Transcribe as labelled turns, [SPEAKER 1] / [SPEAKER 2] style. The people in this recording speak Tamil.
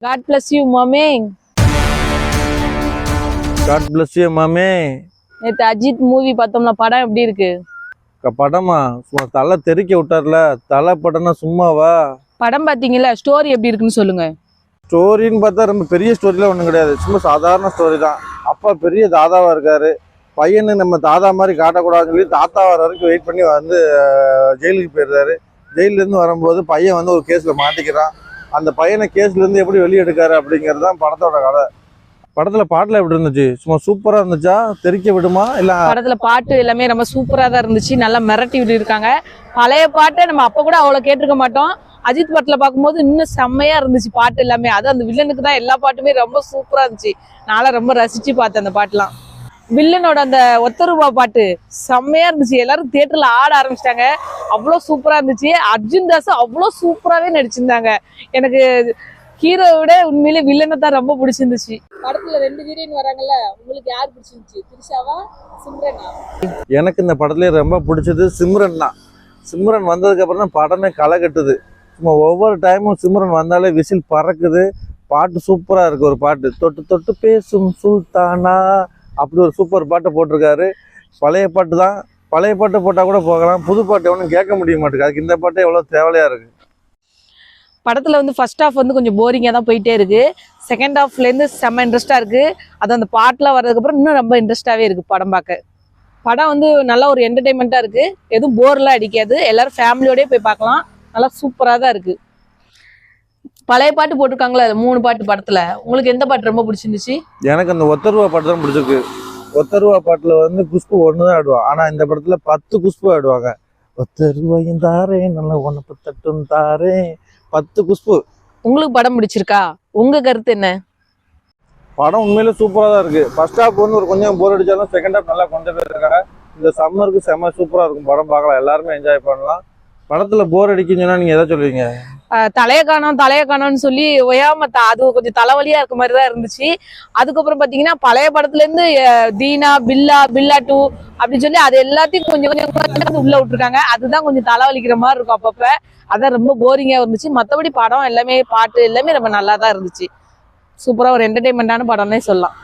[SPEAKER 1] God bless you, mommy.
[SPEAKER 2] God bless you, mommy.
[SPEAKER 1] நேத்து அஜித் மூவி பார்த்தோம்ல, படம் எப்படி இருக்கு?
[SPEAKER 2] படமா சும்மா தலை தெறிக்க விட்டார்ல. தலை படம்னா சும்மாவா?
[SPEAKER 1] படம் பாத்தீங்களா? ஸ்டோரி எப்படி இருக்குன்னு சொல்லுங்க.
[SPEAKER 2] ஸ்டோரின்னு பார்த்தா ரொம்ப பெரிய ஸ்டோரிலாம் ஒன்றும் கிடையாது, சும்மா சாதாரண ஸ்டோரி தான். அப்பா பெரிய தாதாவா இருக்காரு, பையனு நம்ம தாதா மாதிரி காட்டக்கூடாதுன்னு சொல்லி தாத்தா வர வரைக்கும் வெயிட் பண்ணி வந்து ஜெயிலுக்கு போயிடுறாரு. ஜெயிலேருந்து வரும்போது பையன் வந்து ஒரு கேஸ்ல மாட்டிக்கிறான். அந்த பையனை கேஸ்ல இருந்து எப்படி வெளியே எடுக்காரு அப்படிங்கிறது தான் படத்தோட கதை. படத்துல பாட்டுல எப்படி இருந்துச்சு? சும்மா சூப்பரா இருந்துச்சா? தெரிக்க விடுமா? இல்ல
[SPEAKER 1] படத்துல பாட்டு எல்லாமே ரொம்ப சூப்பரா தான் இருந்துச்சு. நல்லா மிரட்டி விட்டு இருக்காங்க. பழைய பாட்டை நம்ம அப்ப கூட அவ்வளவு கேட்டிருக்க மாட்டோம். அஜித் படத்துல பார்க்கும்போது இன்னும் செம்மையா இருந்துச்சு பாட்டு எல்லாமே. அது அந்த வில்லனுக்கு தான் எல்லா பாட்டுமே ரொம்ப சூப்பரா இருந்துச்சு. நான்லாம் ரொம்ப ரசிச்சு பார்த்தேன் அந்த பாட்டுலாம். வில்லனோட அந்த ஒத்த ரூபா பாட்டு செம்மையா இருந்துச்சு. எல்லாரும் தியேட்டர்ல ஆட ஆரம்பிச்சிட்டாங்க. அவ்வளோ சூப்பரா இருந்துச்சு. அர்ஜுன் தாஸ் அவ்வளோ சூப்பராகவே நடிச்சிருந்தாங்க. எனக்கு ஹீரோவை விட உண்மையிலே வில்லனை தான் ரொம்ப பிடிச்சிருந்துச்சு. படத்துல 2 ஹீரோயின் வராங்கல்ல, உங்களுக்கு யார் பிடிச்சிருந்துச்சு? திரிஷாவா, சிம்ரனா?
[SPEAKER 2] எனக்கு இந்த படத்துலயே ரொம்ப பிடிச்சது சிம்ரன் தான். சிம்ரன் வந்ததுக்கு அப்புறம் தான் படமே களை கட்டுது. சும்மா ஒவ்வொரு டைமும் சிம்ரன் வந்தாலே விசில் பறக்குது. பாட்டு சூப்பரா இருக்கு. ஒரு பாட்டு தொட்டு தொட்டு பேசும் சுல்தானா அப்படி ஒரு சூப்பர் பாட்டை போட்டிருக்காரு. பழைய பாட்டு தான், பழைய பாட்டு போட்டா கூட போகலாம், புது பாட்டு எவனும் கேட்க முடிய மாட்டேங்குது. அதுக்கு இந்த பாட்டே எவ்வளவு தேவையா இருக்கு.
[SPEAKER 1] படத்துல வந்து ஃபர்ஸ்ட் ஹாஃப் வந்து கொஞ்சம் போரிங்கா தான் போயிட்டே இருக்கு. செகண்ட் ஹாஃப்ல இருந்து செம்ம இன்ட்ரெஸ்டா இருக்கு. அது அந்த பாட்டுல வர்றதுக்கு அப்புறம் இன்னும் ரொம்ப இன்ட்ரெஸ்டாவே இருக்கு படம் பார்க்க. படம் வந்து நல்ல ஒரு என்டர்டைன்மெண்டா இருக்கு. எதுவும் போர்லாம் அடிக்காது. எல்லாரும் ஃபேமிலியோடய போய் பார்க்கலாம். நல்லா சூப்பரா தான் இருக்கு. பழைய பாட்டு போட்டிருக்காங்களா, 3 பாட்டு படத்துல. உங்களுக்கு எந்த பாட்டு ரொம்ப பிடிச்சிருந்துச்சு?
[SPEAKER 2] எனக்கு அந்த ஒத்தருவா பாட்டு தான் பிடிச்சிருக்கு. ஒத்தருவா பாட்டுல வந்து குஷ்பு ஒண்ணுதான் ஆடுவான், ஆனா இந்த படத்துல 10 குஷ்பு ஆடுவாங்க. ஒத்தருவாயும் தாரே நல்ல உனப்பு தட்டும் தாரே 10 குஷ்பு.
[SPEAKER 1] உங்களுக்கு படம் பிடிச்சிருக்கா? உங்க கருத்து என்ன?
[SPEAKER 2] படம் உண்மையிலே சூப்பரா தான் இருக்கு. ஃபர்ஸ்ட் ஹாஃப் வந்து ஒரு கொஞ்சம் போர் அடிச்சாலும் செகண்ட் ஹாஃப் நல்லா கொண்டு போயிருக்காங்க. இந்த சம்மருக்கு செம்ம சூப்பரா இருக்கும். படம் பார்க்கலாம், எல்லாருமே என்ஜாய் பண்ணலாம். படத்துல போர் அடிக்குன்னு சொன்னா நீங்க எதை சொல்லுவீங்க?
[SPEAKER 1] தலைய காணோம்னு சொல்லி ஒயாம அது கொஞ்சம் தலைவலியா இருக்க மாதிரி தான் இருந்துச்சு. அதுக்கப்புறம் பாத்தீங்கன்னா பழைய படத்துல இருந்து தீனா, பில்லா 2 அப்படின்னு சொல்லி அது எல்லாத்தையும் கொஞ்சம் கொஞ்சம் உள்ள விட்டுருக்காங்க. அதுதான் கொஞ்சம் தலைவலிக்கிற மாதிரி இருக்கும் அப்பப்ப. அதான் ரொம்ப போரிங்கா இருந்துச்சு. மற்றபடி படம் எல்லாமே, பாட்டு எல்லாமே ரொம்ப நல்லா தான் இருந்துச்சு. சூப்பரா ஒரு என்டர்டைன்மெண்டான படம்னே சொல்லலாம்.